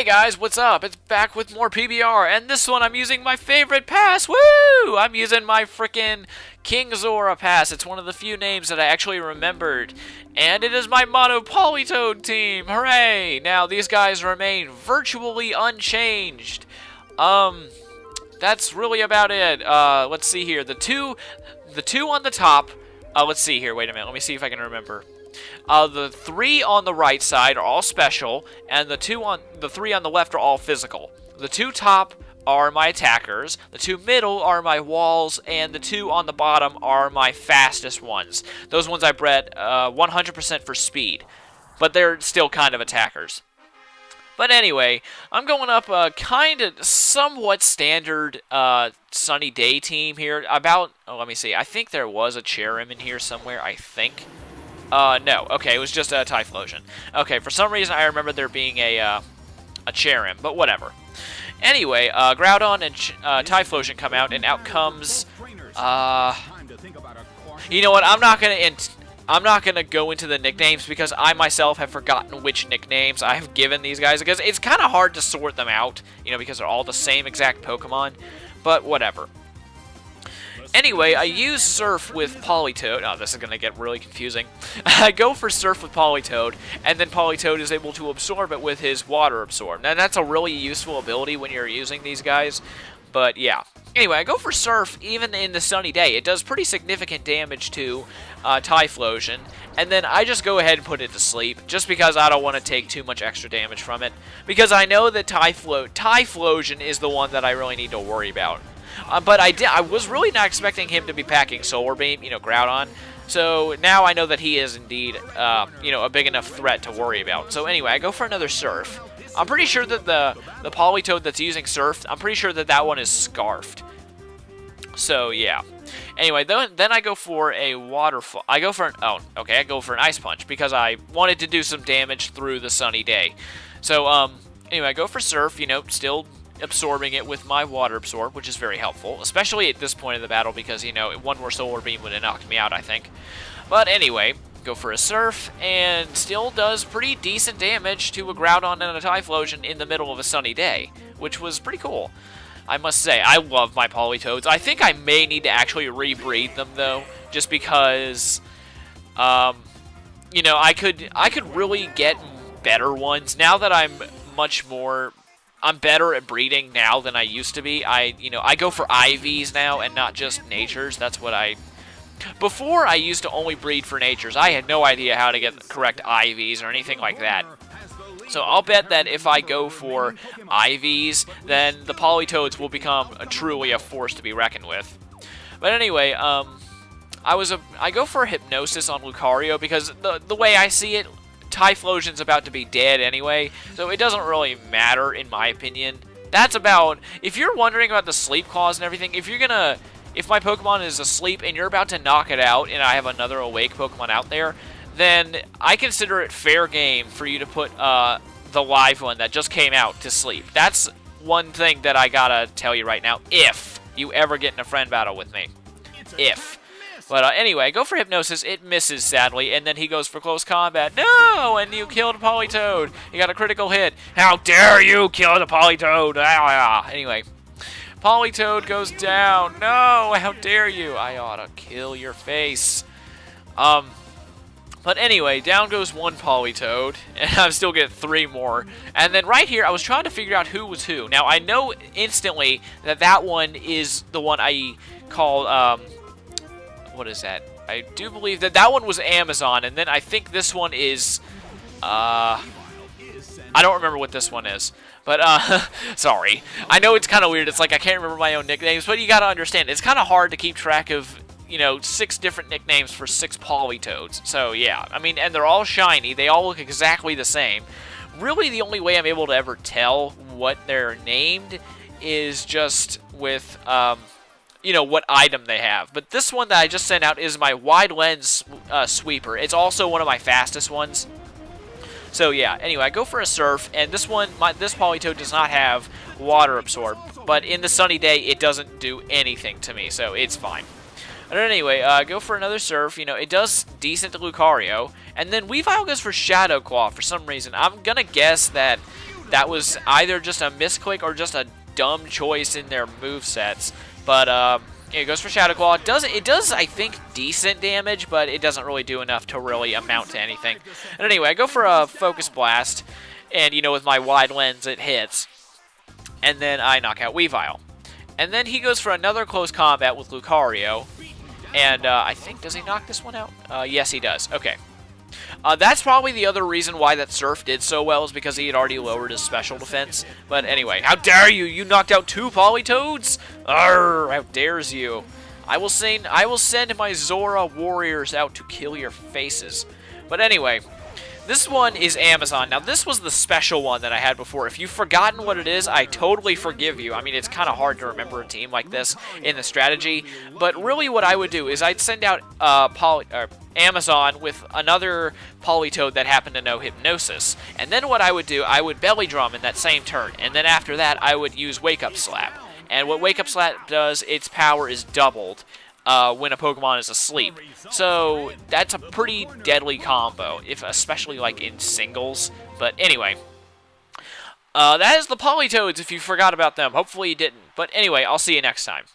guys, what's up? It's back with more PBR, and this one I'm using my favorite pass. Woo! I'm using my frickin' King Zora pass. It's one of the few names that I actually remembered, and it is my mono Pwnlitoed team. Hooray! Now these guys remain virtually unchanged. That's really about it. Let's see here. The two on the top. Let's see here. Wait a minute. Let me see if I can remember. The three on the right side are all special, and the three on the left are all physical. The two top are my attackers, the two middle are my walls, and the two on the bottom are my fastest ones. Those ones I bred 100% for speed, but they're still kind of attackers. But anyway, I'm going up a kind of somewhat standard sunny day team here. Let me see. I think there was a Cherrim in here somewhere, I think. No. Okay, it was just a Typhlosion. Okay, for some reason I remember there being a Cherrim, but whatever. Anyway, Groudon and Typhlosion come out, and out comes, you know what, I'm not gonna go into the nicknames because I myself have forgotten which nicknames I have given these guys, because it's kind of hard to sort them out, you know, because they're all the same exact Pokemon, but whatever. Anyway, I use Surf with Pwnlitoed. Oh, this is going to get really confusing. I go for Surf with Pwnlitoed, and then Pwnlitoed is able to absorb it with his Water Absorb. Now, that's a really useful ability when you're using these guys, but yeah. Anyway, I go for Surf even in the sunny day. It does pretty significant damage to Typhlosion, and then I just go ahead and put it to sleep, just because I don't want to take too much extra damage from it, because I know that Typhlosion is the one that I really need to worry about. But I was really not expecting him to be packing Solar Beam, you know, Groudon. So now I know that he is indeed, you know, a big enough threat to worry about. So anyway, I go for another Surf. I'm pretty sure that the Pwnlitoed that's using Surf, I'm pretty sure that that one is Scarfed. So yeah. Anyway, then I go for a Waterfall. I go for an Ice Punch because I wanted to do some damage through the sunny day. So anyway, I go for Surf. You know, still absorbing it with my Water Absorb, which is very helpful, especially at this point of the battle because, you know, one more Solar Beam would have knocked me out, I think. But anyway, go for a Surf, and still does pretty decent damage to a Groudon and a Typhlosion in the middle of a sunny day, which was pretty cool. I must say, I love my Pwnlitoeds. I think I may need to actually rebreed them, though, just because, you know, I could really get better ones now that I'm better at breeding now than I used to be. I go for IVs now and not just natures. That's what before I used to only breed for natures. I had no idea how to get the correct IVs or anything like that. So I'll bet that if I go for IVs, then the Pwnlitoeds will become truly a force to be reckoned with. But anyway, I go for a Hypnosis on Lucario because the way I see it, Typhlosion's about to be dead anyway, so it doesn't really matter in my opinion. That's about, if you're wondering about the sleep clause and everything, if my Pokemon is asleep and you're about to knock it out and I have another awake Pokemon out there, then I consider it fair game for you to put the live one that just came out to sleep. That's one thing that I gotta tell you right now, if you ever get in a friend battle with me. If. But anyway, I go for Hypnosis. It misses, sadly, and then he goes for Close Combat. No! And you killed a Pwnlitoed. You got a critical hit. How dare you kill the Pwnlitoed? Anyway, Pwnlitoed goes down. No! How dare you? I ought to kill your face. But anyway, down goes one Pwnlitoed, and I'm still getting 3 more. And then right here, I was trying to figure out who was who. Now, I know instantly that that one is the one I called, what is that? I do believe that that one was Amazon, and then I think this one is, I don't remember what this one is, but, sorry. I know it's kind of weird, it's like I can't remember my own nicknames, but you gotta understand, it's kind of hard to keep track of, you know, 6 different nicknames for 6 Pwnlitoeds, so yeah, I mean, and they're all shiny, they all look exactly the same. Really, the only way I'm able to ever tell what they're named is just with, you know, what item they have. But this one that I just sent out is my Wide Lens Sweeper. It's also one of my fastest ones. So yeah, anyway, I go for a Surf, and this one, this Pwnlitoed does not have Water Absorb. But in the sunny day, it doesn't do anything to me, so it's fine. And anyway, go for another Surf. You know, it does decent to Lucario. And then Weavile goes for Shadow Claw for some reason. I'm gonna guess that that was either just a misclick or just a dumb choice in their movesets. But it goes for Shadow Claw. It does, I think, decent damage, but it doesn't really do enough to really amount to anything. And anyway, I go for a Focus Blast, and, you know, with my wide lens, it hits. And then I knock out Weavile. And then he goes for another close combat with Lucario. And I think, does he knock this one out? Yes, he does. Okay. That's probably the other reason why that Surf did so well, is because he had already lowered his special defense. But anyway, how dare you! You knocked out 2 Pwnlitoeds! Arrgh, how dares you! I will send my Zora warriors out to kill your faces. But anyway, this one is Amazon. Now, this was the special one that I had before. If you've forgotten what it is, I totally forgive you. I mean, it's kind of hard to remember a team like this in the strategy. But really what I would do is I'd send out Amazon with another Pwnlitoad that happened to know Hypnosis. And then what I would do, I would Belly Drum in that same turn. And then after that, I would use Wake Up Slap. And what Wake Up Slap does, its power is doubled when a Pokemon is asleep. So that's a pretty deadly combo, especially like in singles. But anyway, that is the Pwnlitoads if you forgot about them. Hopefully you didn't. But anyway, I'll see you next time.